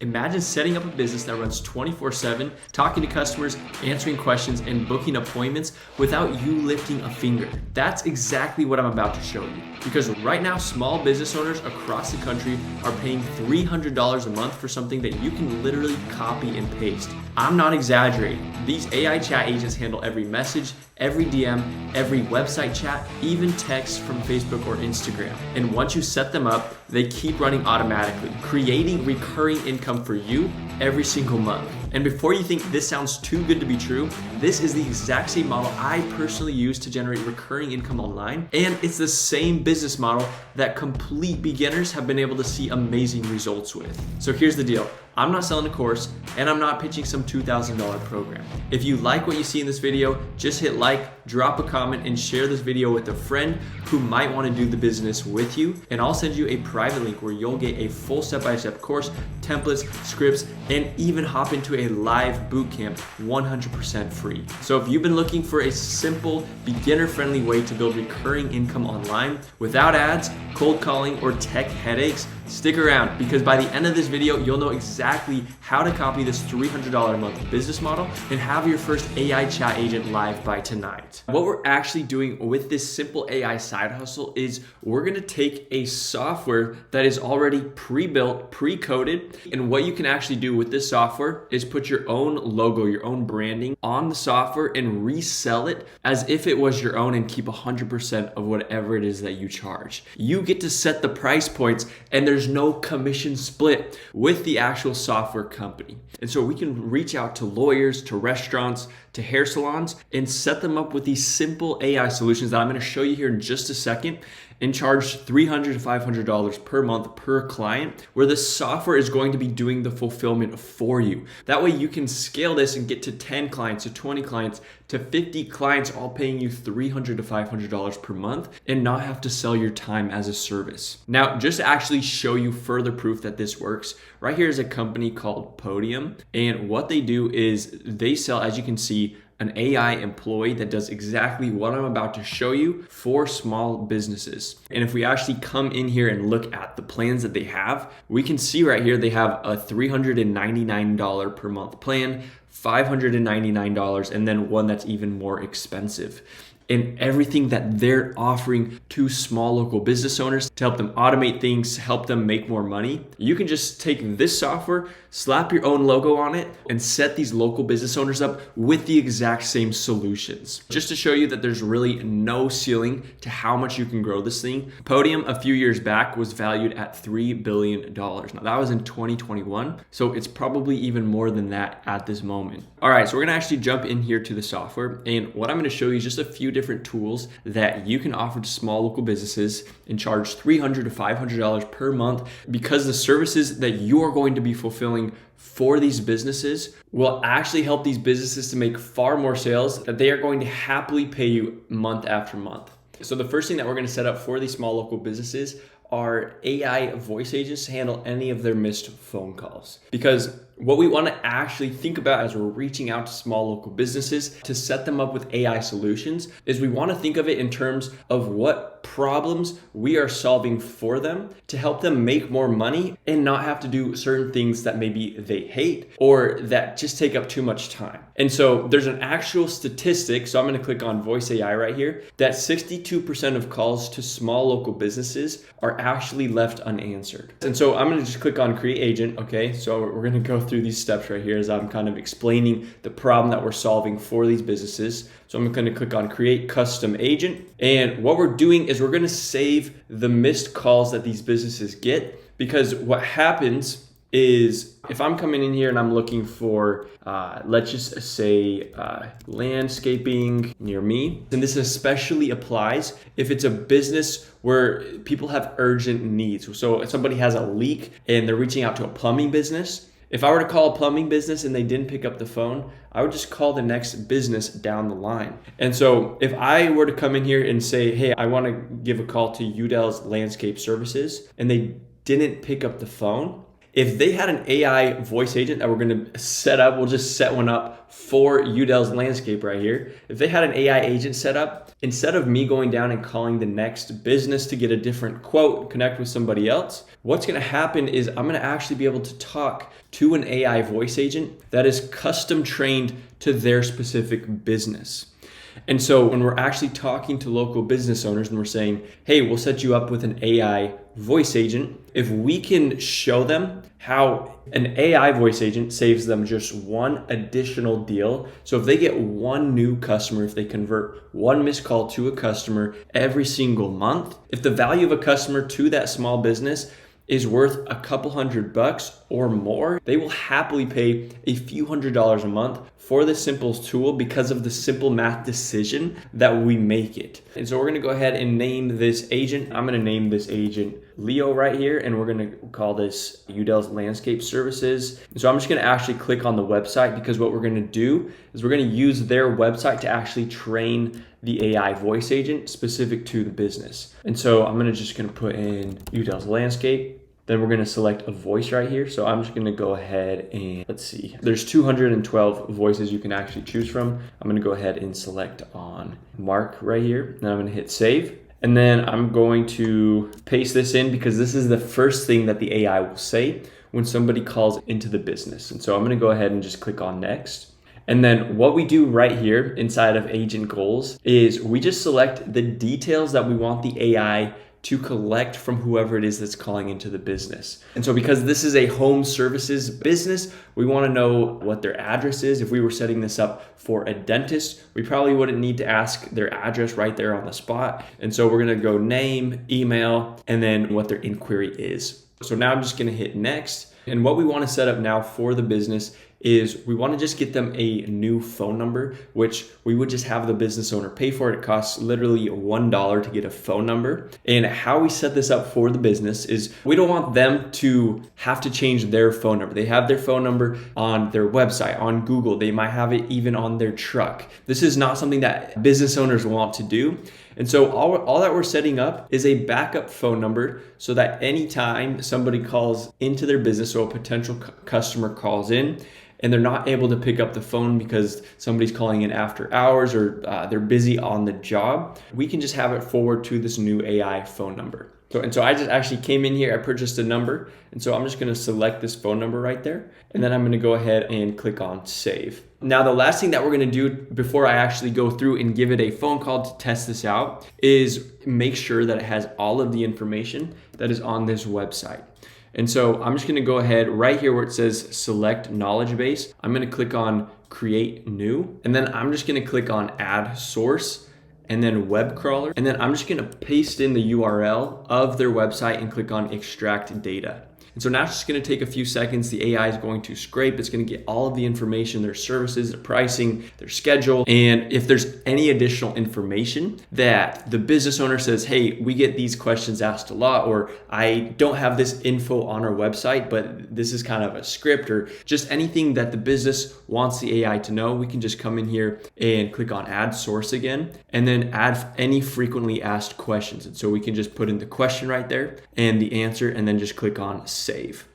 Imagine setting up a business that runs 24/7, talking to customers, answering questions, and booking appointments without you lifting a finger. That's exactly what I'm about to show you. Because right now, small business owners across the country are paying $300 a month for something that you can literally copy and paste. I'm not exaggerating. These AI chat agents handle every message, every DM, every website chat, even text from Facebook or Instagram. And once you set them up, they keep running automatically, creating recurring income for you every single month. And before you think this sounds too good to be true, this is the exact same model I personally use to generate recurring income online. And it's the same business model that complete beginners have been able to see amazing results with. So here's the deal. I'm not selling a course and I'm not pitching some $2,000 program. If you like what you see in this video, just hit like, drop a comment, and share this video with a friend who might want to do the business with you. And I'll send you a private link where you'll get a full step-by-step course, templates, scripts, and even hop into a live bootcamp 100% free. So if you've been looking for a simple, beginner-friendly way to build recurring income online without ads, cold calling, or tech headaches, stick around, because by the end of this video, you'll know exactly how to copy this $300 a month business model and have your first AI chat agent live by tonight. What we're actually doing with this simple AI side hustle is we're gonna take a software that is already pre-built, pre-coded, and what you can actually do with this software is put your own logo, your own branding on the software and resell it as if it was your own and keep 100% of whatever it is that you charge. You get to set the price points and there's no commission split with the actual software company. And so we can reach out to lawyers, to restaurants, to hair salons, and set them up with these simple AI solutions that I'm going to show you here in just a second, and charge $300 to $500 per month per client, where the software is going to be doing the fulfillment for you. That way you can scale this and get to 10 clients, to 20 clients, to 50 clients, all paying you $300 to $500 per month and not have to sell your time as a service. Now, just to actually show you further proof that this works, right here is a company called Podium. And what they do is they sell, as you can see, an AI employee that does exactly what I'm about to show you for small businesses. And if we actually come in here and look at the plans that they have, we can see right here they have a $399 per month plan, $599, and then one that's even more expensive. And everything that they're offering to small local business owners to help them automate things, help them make more money. You can just take this software, slap your own logo on it, and set these local business owners up with the exact same solutions. Just to show you that there's really no ceiling to how much you can grow this thing. Podium a few years back was valued at $3 billion. Now that was in 2021, so it's probably even more than that at this moment. All right, so we're gonna actually jump in here to the software, and what I'm gonna show you is just a few different tools that you can offer to small local businesses and charge $300 to $500 per month, because the services that you are going to be fulfilling for these businesses will actually help these businesses to make far more sales that they are going to happily pay you month after month. So the first thing that we're going to set up for these small local businesses are AI voice agents to handle any of their missed phone calls. Because what we want to actually think about as we're reaching out to small local businesses to set them up with AI solutions is we want to think of it in terms of what problems we are solving for them to help them make more money and not have to do certain things that maybe they hate or that just take up too much time. And so there's an actual statistic, so I'm going to click on Voice AI right here, that 62% of calls to small local businesses are actually left unanswered. And so I'm going to just click on Create Agent, okay? So we're going to go through these steps right here as I'm kind of explaining the problem that we're solving for these businesses. So I'm going to click on Create Custom Agent. And what we're doing is we're going to save the missed calls that these businesses get, because what happens is if I'm coming in here and I'm looking for, let's just say landscaping near me, and this especially applies if it's a business where people have urgent needs. So if somebody has a leak and they're reaching out to a plumbing business, if I were to call a plumbing business and they didn't pick up the phone, I would just call the next business down the line. And so if I were to come in here and say, hey, I want to give a call to Udell's Landscape Services, and they didn't pick up the phone, if they had an AI voice agent that we're going to set up, we'll just set one up for Udell's landscape right here. If they had an AI agent set up, instead of me going down and calling the next business to get a different quote, connect with somebody else, what's going to happen is I'm going to actually be able to talk to an AI voice agent that is custom trained to their specific business. And so when we're actually talking to local business owners and we're saying, hey, we'll set you up with an AI voice agent, if we can show them how an AI voice agent saves them just one additional deal. So if they get one new customer, if they convert one missed call to a customer every single month, if the value of a customer to that small business is worth a couple $100 or more, they will happily pay a few $100s a month for the simple tool because of the simple math decision that we make it. And so we're gonna go ahead and name this agent. I'm gonna name this agent Leo right here, and we're gonna call this Udell's Landscape Services. And so I'm just gonna actually click on the website, because what we're gonna do is we're gonna use their website to actually train the AI voice agent specific to the business. And so I'm just gonna put in Udell's Landscape. Then we're gonna select a voice right here. So I'm just gonna go ahead and let's see. There's 212 voices you can actually choose from. I'm gonna go ahead and select on Mark right here. Then I'm gonna hit save. And then I'm going to paste this in, because this is the first thing that the AI will say when somebody calls into the business. And so I'm gonna go ahead and just click on next. And then what we do right here inside of agent goals is we just select the details that we want the AI to collect from whoever it is that's calling into the business. And so because this is a home services business, we want to know what their address is. If we were setting this up for a dentist, we probably wouldn't need to ask their address right there on the spot. And so we're going to go name, email, and then what their inquiry is. So now I'm just going to hit next. And what we want to set up now for the business is we want to just get them a new phone number, which we would just have the business owner pay for it. It costs literally $1 to get a phone number. And how we set this up for the business is we don't want them to have to change their phone number. They have their phone number on their website, on Google. They might have it even on their truck. This is not something that business owners want to do. And so all that we're setting up is a backup phone number, so that anytime somebody calls into their business or a potential customer calls in and they're not able to pick up the phone because somebody's calling in after hours or they're busy on the job, we can just have it forward to this new AI phone number. So I just actually came in here, I purchased a number, and so I'm just gonna select this phone number right there, and then I'm gonna go ahead and click on save. Now, the last thing that we're gonna do before I actually go through and give it a phone call to test this out is make sure that it has all of the information that is on this website. And so I'm just gonna go ahead right here where it says select knowledge base. I'm gonna click on create new, and then I'm just gonna click on add source, and then web crawler. And then I'm just gonna paste in the URL of their website and click on extract data. And so now it's just gonna take a few seconds. The AI is going to scrape. It's gonna get all of the information, their services, their pricing, their schedule. And if there's any additional information that the business owner says, hey, we get these questions asked a lot, or I don't have this info on our website, but this is kind of a script, or just anything that the business wants the AI to know, we can just come in here and click on add source again, and then add any frequently asked questions. And so we can just put in the question right there and the answer, and then just click on save.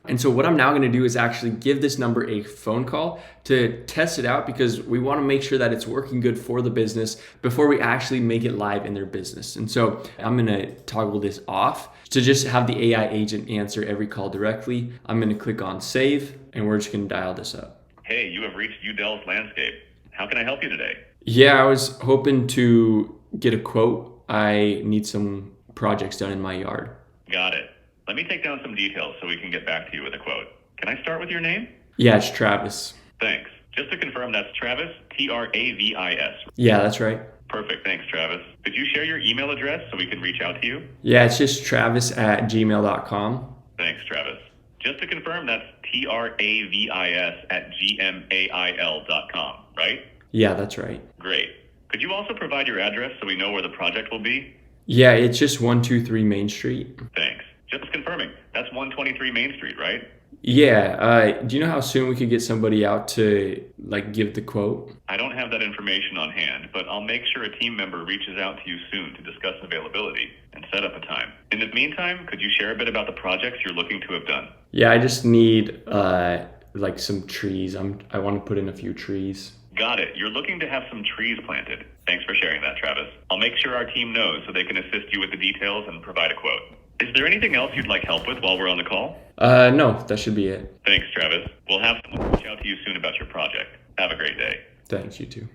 And so what I'm now gonna do is actually give this number a phone call to test it out, because we wanna make sure that it's working good for the business before we actually make it live in their business. And so I'm gonna toggle this off to just have the AI agent answer every call directly. I'm gonna click on save, and we're just gonna dial this up. Hey, you have reached Udell's Landscape. How can I help you today? Yeah, I was hoping to get a quote. I need some projects done in my yard. Got it. Let me take down some details so we can get back to you with a quote. Can I start with your name? Yeah, it's Travis. Thanks. Just to confirm, that's Travis, Travis. Yeah, that's right. Perfect. Thanks, Travis. Could you share your email address so we can reach out to you? Yeah, it's just travis@gmail.com. Thanks, Travis. Just to confirm, that's travis@gmail.com, right? Yeah, that's right. Great. Could you also provide your address so we know where the project will be? Yeah, it's just 123 Main Street. Thanks. Just confirming, that's 123 Main Street, right? Yeah, do you know how soon we could get somebody out to give the quote? I don't have that that information on hand, but I'll make sure a team member reaches out to you soon to discuss availability and set up a time. In the meantime, could you share a bit about the projects you're looking to have done? Yeah, I just need like some trees. I want to put in a few trees. Got it. You're looking to have some trees planted. Thanks for sharing that, Travis. I'll make sure our team knows so they can assist you with the details and provide a quote. Is there anything else you'd like help with while we're on the call? No, that should be it. Thanks, Travis. We'll have someone reach out to you soon about your project. Have a great day. Thanks, you too.